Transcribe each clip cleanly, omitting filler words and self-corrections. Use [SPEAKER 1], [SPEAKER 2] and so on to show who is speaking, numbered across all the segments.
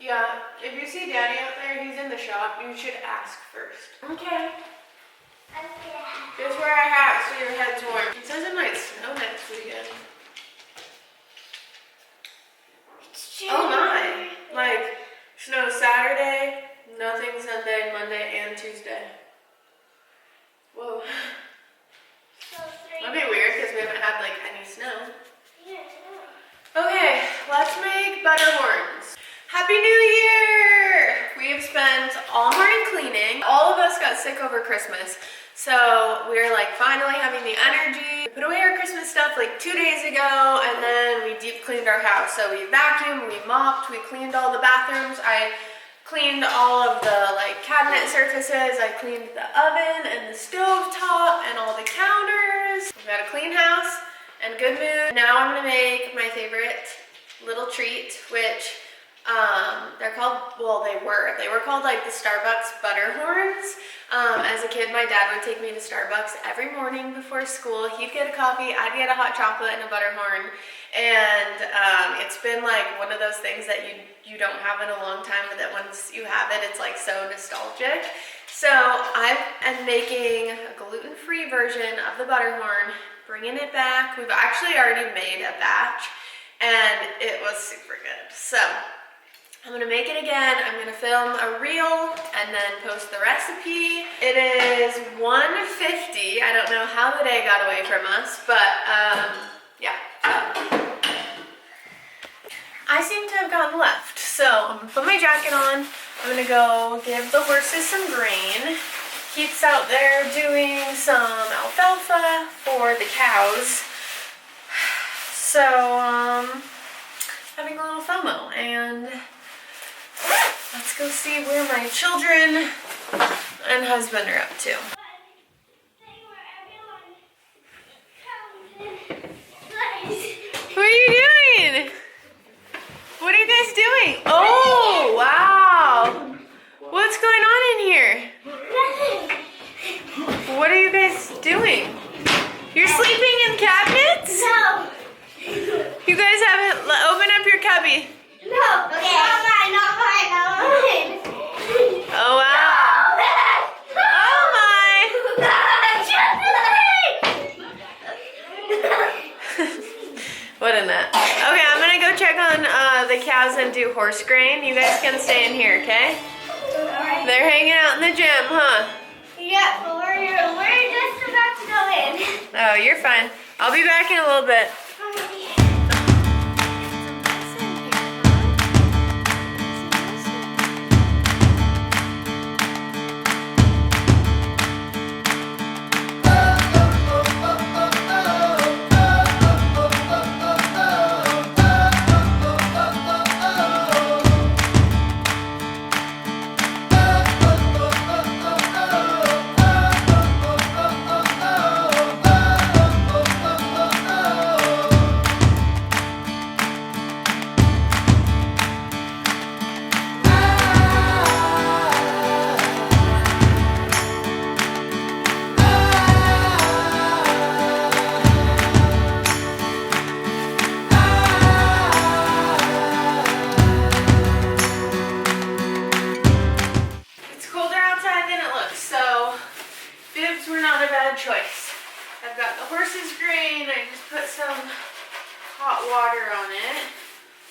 [SPEAKER 1] Yeah, if you see Daddy out there, he's in the shop. You should ask first. Okay. Just wear a hat so your head's warm. It says it might snow next weekend. Oh my! Like, snow Saturday, nothing Sunday, Monday, and Tuesday. Whoa. That'd be weird because we haven't had like any snow. Okay, let's make Butterhorns. Happy New Year! We have spent all morning cleaning. All of us got sick over Christmas. So we're like finally having the energy. We put away our Christmas stuff like 2 days ago, and then we deep cleaned our house. So we vacuumed, we mopped, we cleaned all the bathrooms. I cleaned all of the like cabinet surfaces. I cleaned the oven and the stove top and all the counters. We've got a clean house and good mood. Now I'm gonna make my favorite little treat, which they're called, well, they were called like the Starbucks Butterhorns. As a kid, my dad would take me to Starbucks every morning before school. He'd get a coffee, I'd get a hot chocolate and a Butterhorn. And it's been like one of those things that you don't have in a long time, but that once you have it, it's like so nostalgic. So I am making a gluten-free version of the Butterhorn, bringing it back. We've actually already made a batch and it was super good. So I'm gonna make it again. I'm gonna film a reel and then post the recipe. It is 1:50. I don't know how the day got away from us, but yeah. I seem to have gotten left, so I'm gonna put my jacket on. I'm gonna go give the horses some grain. Keith's out there doing some alfalfa for the cows. So, having a little FOMO, and let's go see where my children and husband are up to. What are you doing? What are you guys doing? Oh, wow. What's going on in here? What are you guys doing? You're sleeping in cabinets?
[SPEAKER 2] No.
[SPEAKER 1] You guys haven't open up your cubby.
[SPEAKER 2] No. Okay. Not mine, not mine, not mine.
[SPEAKER 1] Oh, wow.
[SPEAKER 2] No.
[SPEAKER 1] Oh, my. What a nut. Okay, I'm going to go check on the cows and do horse grain. You guys can stay in here, okay? They're hanging out in the gym, huh?
[SPEAKER 2] Yeah, but we're just about to go in.
[SPEAKER 1] Oh, you're fine. I'll be back in a little bit. Choice. I've got the horse's grain. I just put some hot water on it.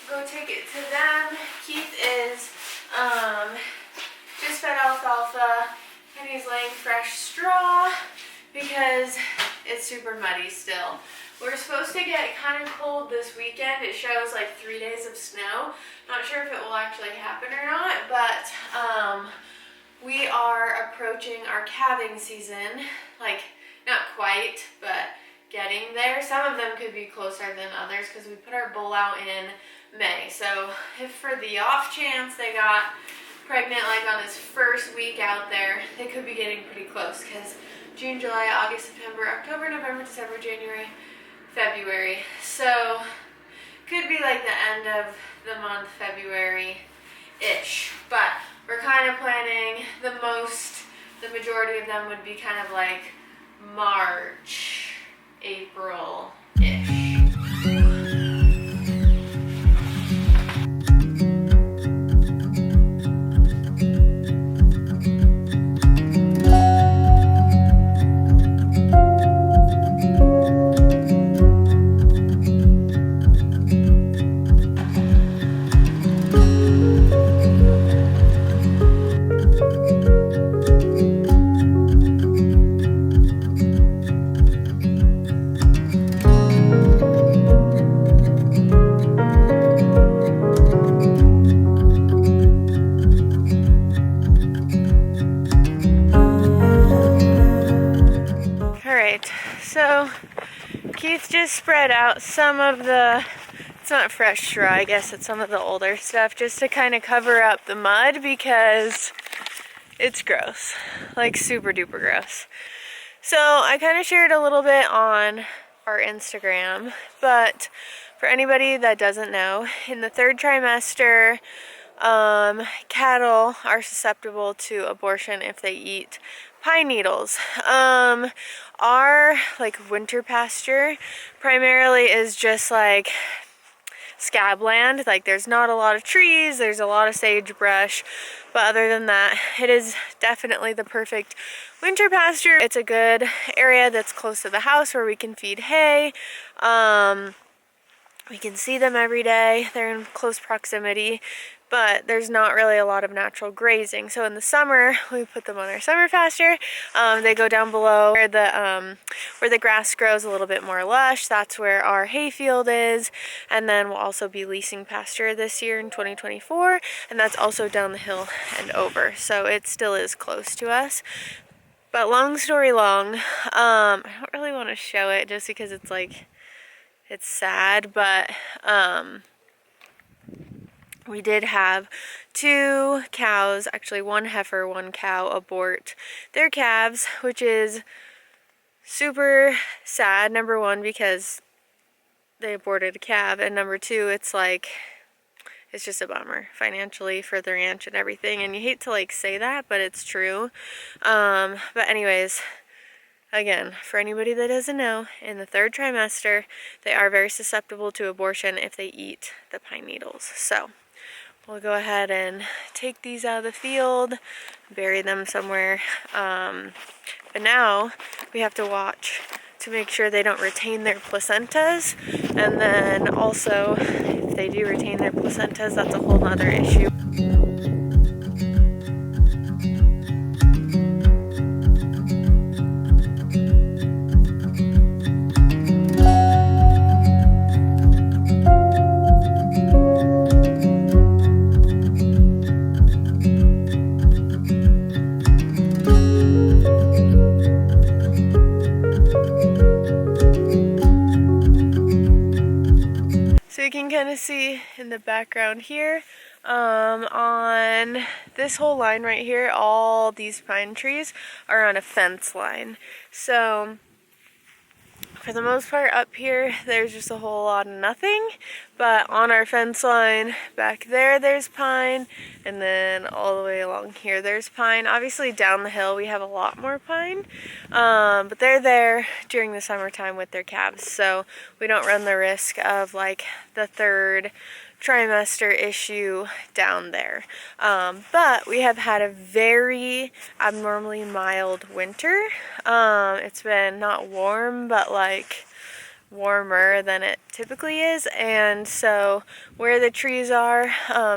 [SPEAKER 1] Go take it to them. Keith is just fed alfalfa and he's laying fresh straw because it's super muddy still. We're supposed to get kind of cold this weekend. It shows like 3 days of snow. Not sure if it will actually happen or not, but we are approaching our calving season. Like, not quite, but getting there. Some of them could be closer than others because we put our bull out in May. So if for the off chance they got pregnant like on his first week out there, they could be getting pretty close because June, July, August, September, October, November, December, January, February. So could be like the end of the month, February-ish. But we're kind of planning the majority of them would be kind of like March, April-ish. just spread out some of the, it's not fresh straw, I guess it's some of the older stuff, just to kind of cover up the mud because it's gross, like super duper gross. So I kind of shared a little bit on our Instagram, but for anybody that doesn't know, in the third trimester, cattle are susceptible to abortion if they eat pine needles. Our like winter pasture primarily is just like scabland. Like there's not a lot of trees, there's a lot of sagebrush, but other than that, it is definitely the perfect winter pasture. It's a good area that's close to the house where we can feed hay. We can see them every day. They're in close proximity, but there's not really a lot of natural grazing. So in the summer, we put them on our summer pasture. They go down below where the grass grows a little bit more lush. That's where our hay field is. And then we'll also be leasing pasture this year in 2024. And that's also down the hill and over. So it still is close to us. But long story long, I don't really want to show it just because it's like, it's sad, but we did have 2 cows, actually 1 heifer, 1 cow abort their calves, which is super sad. Number 1, because they aborted a calf, and number 2, it's like, it's just a bummer financially for the ranch and everything. And you hate to like say that, but it's true. But anyways, again, for anybody that doesn't know, in the third trimester, they are very susceptible to abortion if they eat the pine needles. So we'll go ahead and take these out of the field, bury them somewhere. But now we have to watch to make sure they don't retain their placentas. And then also, if they do retain their placentas, that's a whole nother issue. You can kind of see in the background here, on this whole line right here, all these pine trees are on a fence line. So for the most part up here, there's just a whole lot of nothing, but on our fence line back there, there's pine, and then all the way along here, there's pine. Obviously down the hill, we have a lot more pine, but they're there during the summertime with their calves, so we don't run the risk of like the third trimester issue down there. But we have had a very abnormally mild winter. It's been not warm, but like warmer than it typically is, and so where the trees are,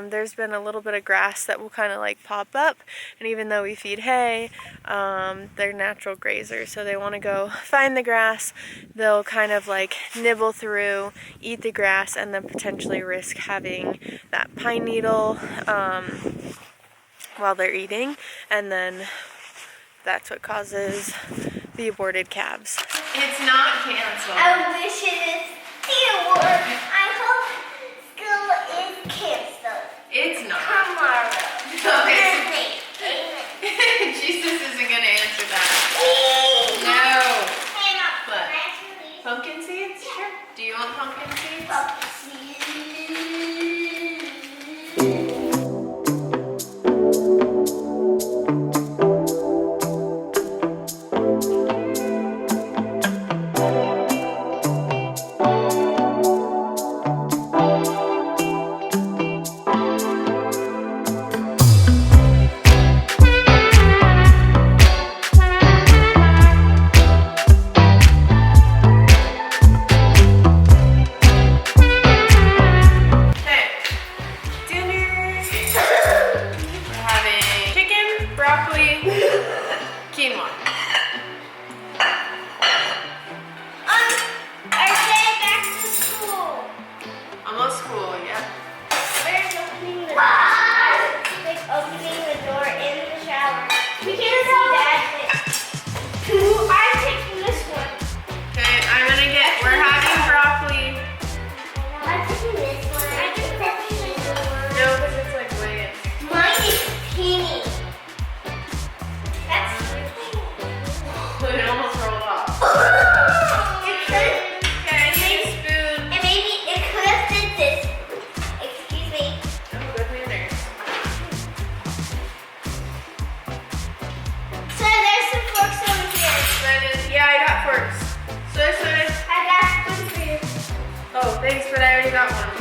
[SPEAKER 1] there's been a little bit of grass that will kind of like pop up, and even though we feed hay, they're natural grazers, so they want to go find the grass. They'll kind of like nibble through, eat the grass, and then potentially risk having that pine needle while they're eating, and then that's what causes the aborted calves. It's not canceled.
[SPEAKER 2] I wish it still work. I hope school is canceled.
[SPEAKER 1] It's not.
[SPEAKER 2] Tomorrow.
[SPEAKER 1] Okay.
[SPEAKER 2] Amen.
[SPEAKER 1] Jesus isn't going to answer that.
[SPEAKER 2] No.
[SPEAKER 1] What? Pumpkin seeds? Sure. Do you want pumpkin seeds? Thanks, but I already got one.